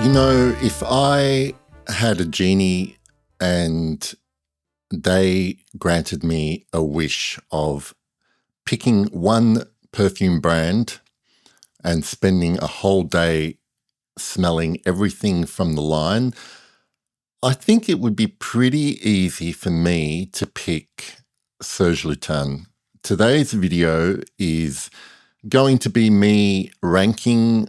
If I had a genie and they granted me a wish of picking one perfume brand and spending a whole day smelling everything from the line, I think it would be pretty easy for me to pick SERGE Lutens. Today's video is going to be me ranking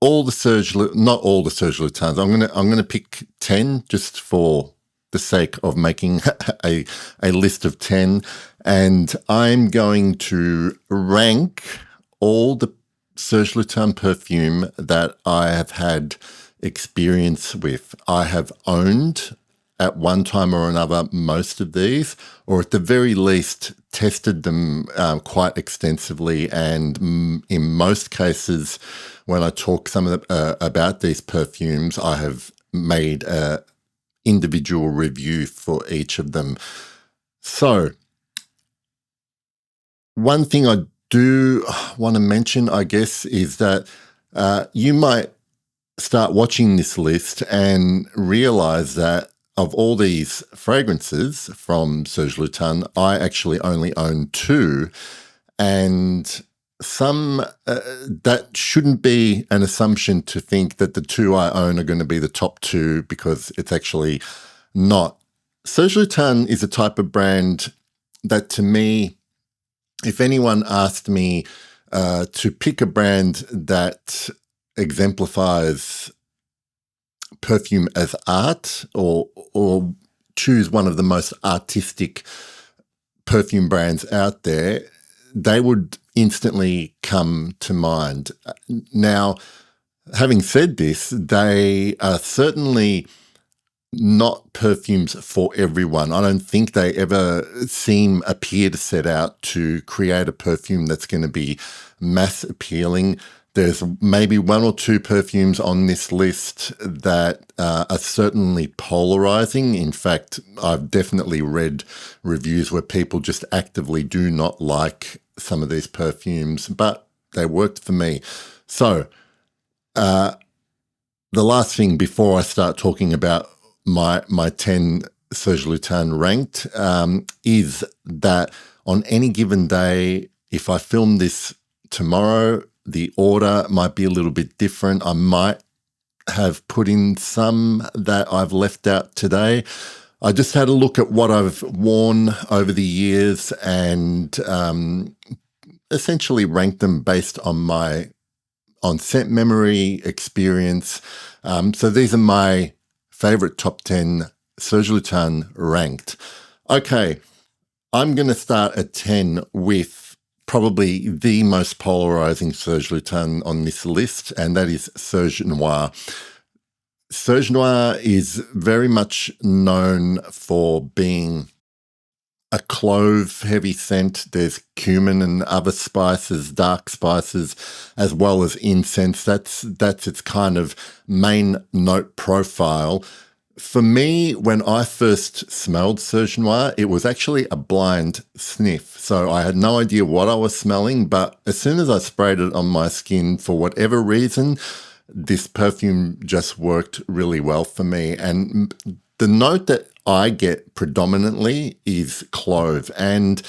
all the SERGE, not all the SERGE Lutens. I'm gonna pick 10 just for the sake of making a list of 10, and I'm going to rank all the SERGE Lutens perfume that I have had experience with. I have owned at one time or another most of these, or at the very least tested them quite extensively, and in most cases when I talk about these perfumes, I have made an individual review for each of them. So one thing I do want to mention, I guess, is that you might start watching this list and realize that of all these fragrances from SERGE Lutens, I actually only own 2, and some that shouldn't be an assumption to think that the 2 I own are going to be the top 2, because it's actually not. SERGE Lutens is a type of brand that, to me, if anyone asked me to pick a brand that exemplifies perfume as art, or choose one of the most artistic perfume brands out there, they would instantly come to mind. Now, having said this, they are certainly not perfumes for everyone. I don't think they ever appear to set out to create a perfume that's going to be mass appealing. There's maybe 1 or 2 perfumes on this list that are certainly polarizing. In fact, I've definitely read reviews where people just actively do not like some of these perfumes, but they worked for me. So the last thing before I start talking about my 10 SERGE Lutens ranked is that on any given day, if I film this tomorrow, the order might be a little bit different. I might have put in some that I've left out today. I just had a look at what I've worn over the years and essentially ranked them based on scent memory experience. So these are my favorite top 10 SERGE Lutens ranked. Okay, I'm going to start at 10 with probably the most polarizing SERGE Lutens on this list, and that is SERGE Noir. SERGE Noir is very much known for being a clove-heavy scent. There's cumin and other spices, dark spices, as well as incense. That's its kind of main note profile. For me, when I first smelled SERGE Noir, it was actually a blind sniff. So I had no idea what I was smelling, but as soon as I sprayed it on my skin, for whatever reason, this perfume just worked really well for me. And the note that I get predominantly is clove. And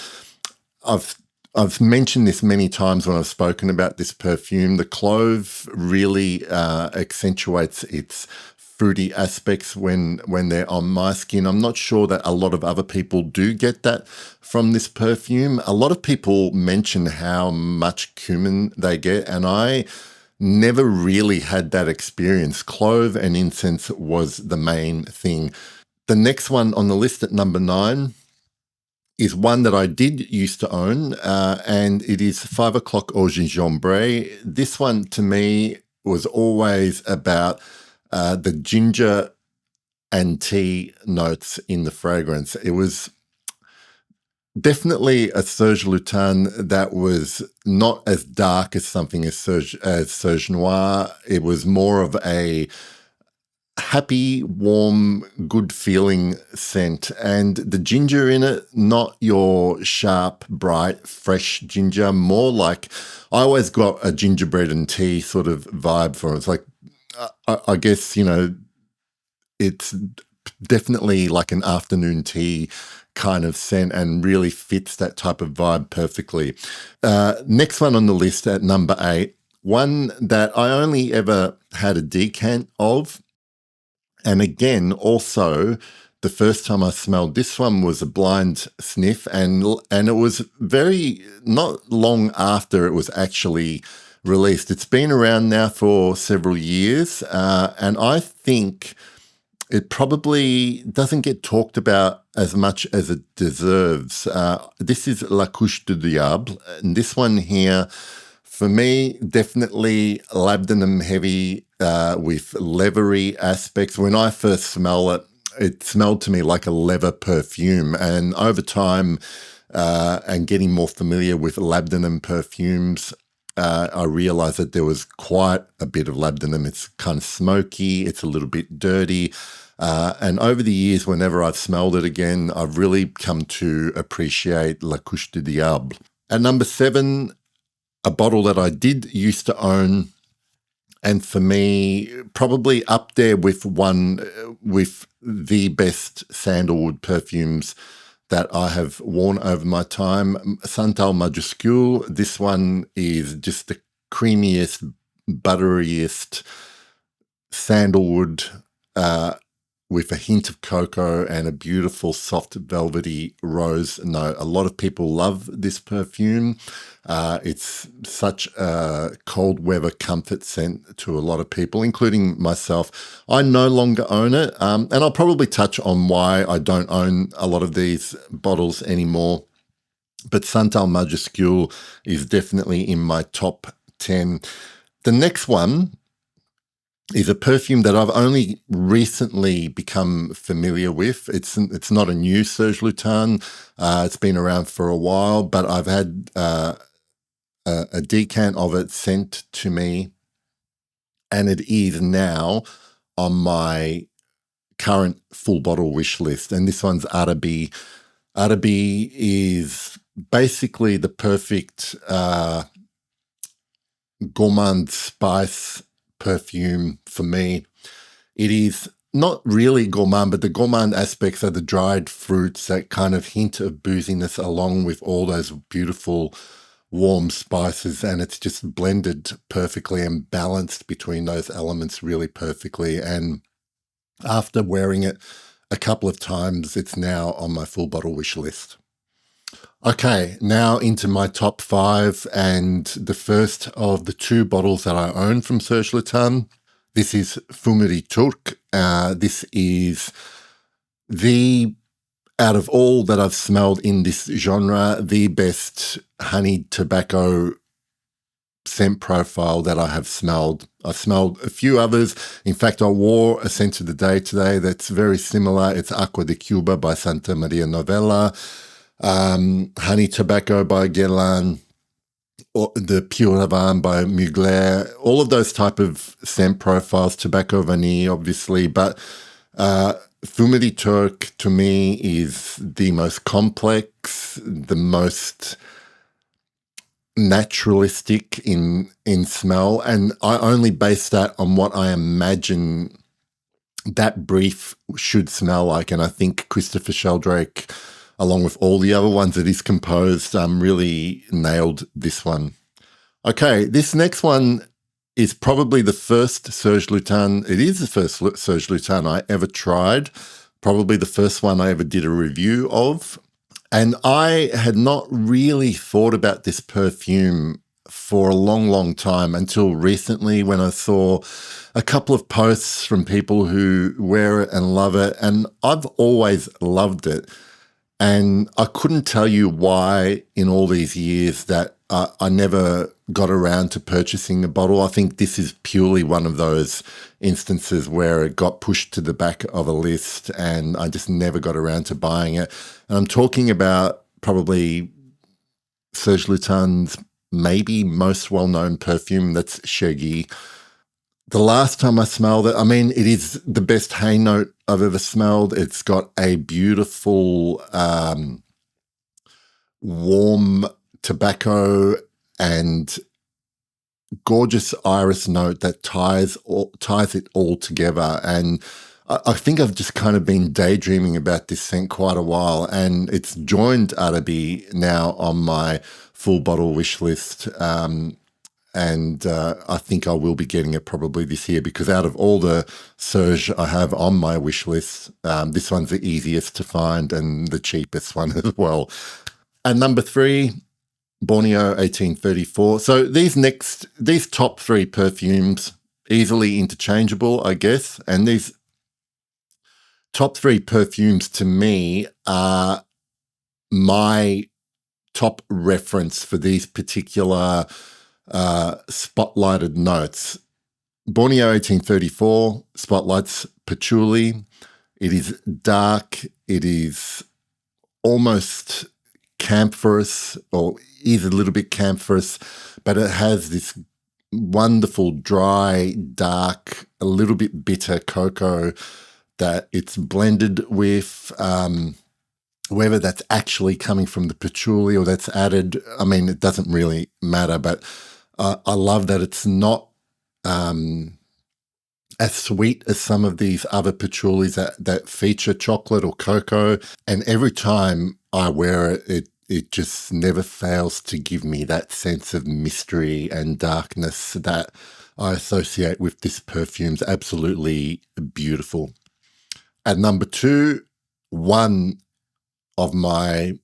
I've mentioned this many times when I've spoken about this perfume. The clove really accentuates its fruity aspects when they're on my skin. I'm not sure that a lot of other people do get that from this perfume. A lot of people mention how much cumin they get, and I never really had that experience. Clove and incense was the main thing. The next one on the list at number 9 is one that I did used to own, and it is 5 o'clock au gingembre. This one, to me, was always about the ginger and tea notes in the fragrance. It was definitely a SERGE Lutens that was not as dark as something as SERGE Noir. It was more of a happy, warm, good-feeling scent. And the ginger in it, not your sharp, bright, fresh ginger, more like I always got a gingerbread and tea sort of vibe from it. It's like I guess, it's definitely like an afternoon tea kind of scent and really fits that type of vibe perfectly. Next one on the list at number 8, one that I only ever had a decant of. And again, also, the first time I smelled this one was a blind sniff, and it was very not long after it was actually released. It's been around now for several years, and I think it probably doesn't get talked about as much as it deserves. This is La Couche du Diable, and this one here, for me, definitely labdanum heavy with leathery aspects. When I first smell it, it smelled to me like a leather perfume. And over time and getting more familiar with labdanum perfumes, I realized that there was quite a bit of labdanum. It's kind of smoky. It's a little bit dirty. And over the years, whenever I've smelled it again, I've really come to appreciate La Couche du Diable. At number 7, a bottle that I did used to own, and for me, probably up there with the best sandalwood perfumes that I have worn over my time, SANTAL Majuscule. This one is just the creamiest, butteriest sandalwood with a hint of cocoa and a beautiful soft velvety rose note. A lot of people love this perfume. It's such a cold weather comfort scent to a lot of people, including myself. I no longer own it, and I'll probably touch on why I don't own a lot of these bottles anymore. But SANTAL Majuscule is definitely in my top 10. The next one is a perfume that I've only recently become familiar with. It's not a new Serge Lutens. It's been around for a while, but I've had a decant of it sent to me, and it is now on my current full bottle wish list. And this one's Arabi. Arabi is basically the perfect gourmand spice perfume for me. It is not really gourmand, but the gourmand aspects are the dried fruits, that kind of hint of booziness along with all those beautiful warm spices, and it's just blended perfectly and balanced between those elements really perfectly. And after wearing it a couple of times, it's now on my full bottle wish list. Okay, now into my top 5, and the first of the 2 bottles that I own from Serge Lutens. This is Fum Tur. This is out of all that I've smelled in this genre, the best honeyed tobacco scent profile that I have smelled. I've smelled a few others. In fact, I wore a scent of the day today that's very similar. It's Aqua de Cuba by Santa Maria Novella. Honey Tobacco by Guerlain, or the Pure Havane by Mugler, all of those type of scent profiles, Tobacco Vanille, obviously, but Fum Tur to me is the most complex, the most naturalistic in smell, and I only base that on what I imagine that brief should smell like, and I think Christopher Sheldrake, along with all the other ones that he's composed, really nailed this one. Okay, this next one is probably the first Serge Lutens. It is the first Serge Lutens I ever tried, probably the first one I ever did a review of. And I had not really thought about this perfume for a long, long time until recently, when I saw a couple of posts from people who wear it and love it. And I've always loved it. And I couldn't tell you why in all these years that I never got around to purchasing a bottle. I think this is purely one of those instances where it got pushed to the back of a list and I just never got around to buying it. And I'm talking about probably Serge Lutens' maybe most well-known perfume, that's Shaggy. The last time I smelled it, I mean, it is the best hay note I've ever smelled. It's got a beautiful warm tobacco and gorgeous iris note that ties it all together. And I think I've just kind of been daydreaming about this scent quite a while, and it's joined Arabi now on my full bottle wish list. And I think I will be getting it probably this year, because out of all the SERGE I have on my wish list, this one's the easiest to find and the cheapest one as well. And number 3, Borneo 1834. So these top 3 perfumes, easily interchangeable, I guess. And these top 3 perfumes to me are my top reference for these particular spotlighted notes. Borneo 1834 spotlights patchouli. It is dark. It is almost camphorous, or is a little bit camphorous, but it has this wonderful, dry, dark, a little bit bitter cocoa that it's blended with. Whether that's actually coming from the patchouli or that's added, I mean, it doesn't really matter, but I love that it's not as sweet as some of these other patchoulis that feature chocolate or cocoa. And every time I wear it, it just never fails to give me that sense of mystery and darkness that I associate with this perfume. It's absolutely beautiful. At number 2, one of my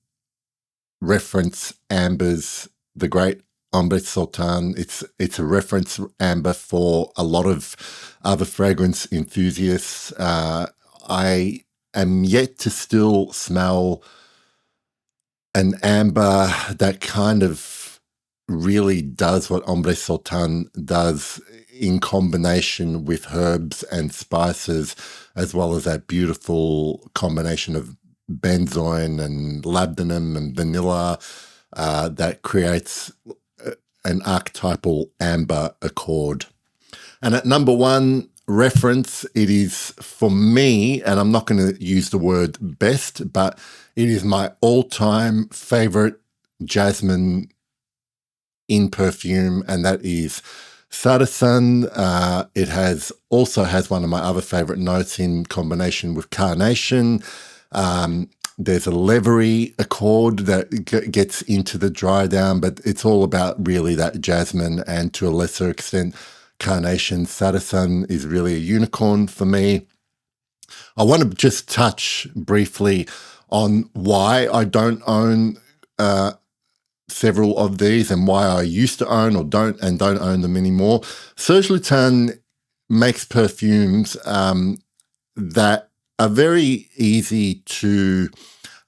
reference ambers, the great Ambre Sultan. It's a reference amber for a lot of other fragrance enthusiasts. I am yet to still smell an amber that kind of really does what Ambre Sultan does, in combination with herbs and spices, as well as that beautiful combination of benzoin and labdanum and vanilla that creates an archetypal amber accord. And at number 1 reference, it is for me, and I'm not going to use the word best, but it is my all-time favorite Jasmine in perfume, and that is Sardasan. It also has one of my other favorite notes in combination with carnation. There's a leathery accord that gets into the dry down, but it's all about really that jasmine, and to a lesser extent carnation. Sardasan is really a unicorn for me. I want to just touch briefly on why I don't own several of these, and why I used to own or don't own them anymore. Serge Lutens makes perfumes that are very easy to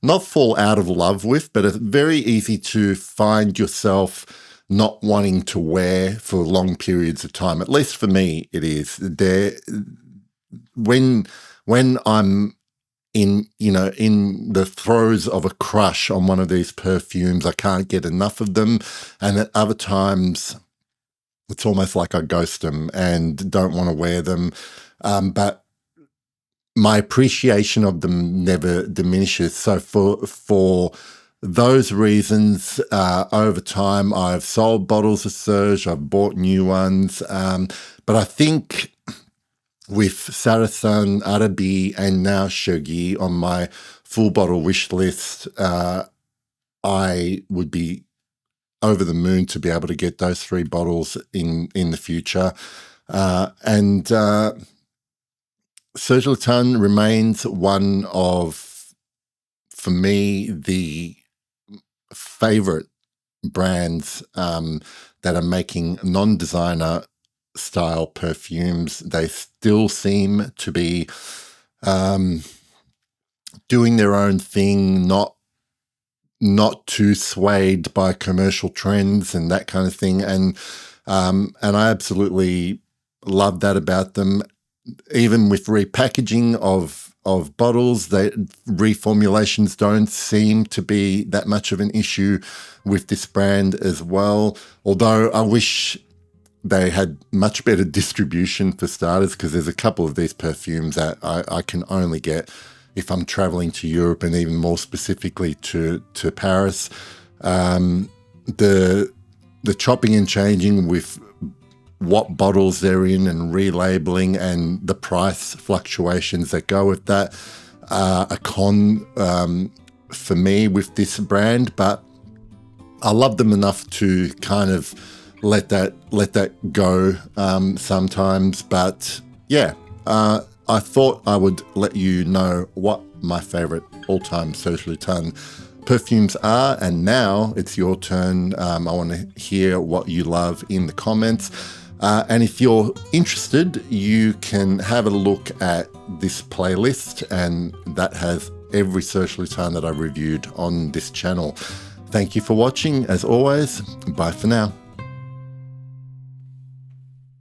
not fall out of love with, but are very easy to find yourself not wanting to wear for long periods of time. At least for me, it is. When I'm in the throes of a crush on one of these perfumes, I can't get enough of them. And at other times, it's almost like I ghost them and don't want to wear them. But my appreciation of them never diminishes. So for those reasons, over time, I've sold bottles of Serge, I've bought new ones. But I think with Sardasan, Arabi, and now Shaggy on my full bottle wish list, I would be over the moon to be able to get those 3 bottles in the future. And Serge Lutens remains one of, for me, the favorite brands that are making non-designer style perfumes. They still seem to be doing their own thing, not too swayed by commercial trends and that kind of thing. And I absolutely love that about them. Even with repackaging of bottles, reformulations don't seem to be that much of an issue with this brand as well. Although I wish they had much better distribution for starters, because there's a couple of these perfumes that I can only get if I'm traveling to Europe, and even more specifically to Paris. The the chopping and changing with what bottles they're in and relabeling and the price fluctuations that go with that are a con for me with this brand, but I love them enough to kind of let that go sometimes. But yeah, I thought I would let you know what my favorite all-time Serge Lutens perfumes are, and now it's your turn. I want to hear what you love in the comments. And if you're interested, you can have a look at this playlist, and that has every Serge Lutens that I reviewed on this channel. Thank you for watching. As always, bye for now.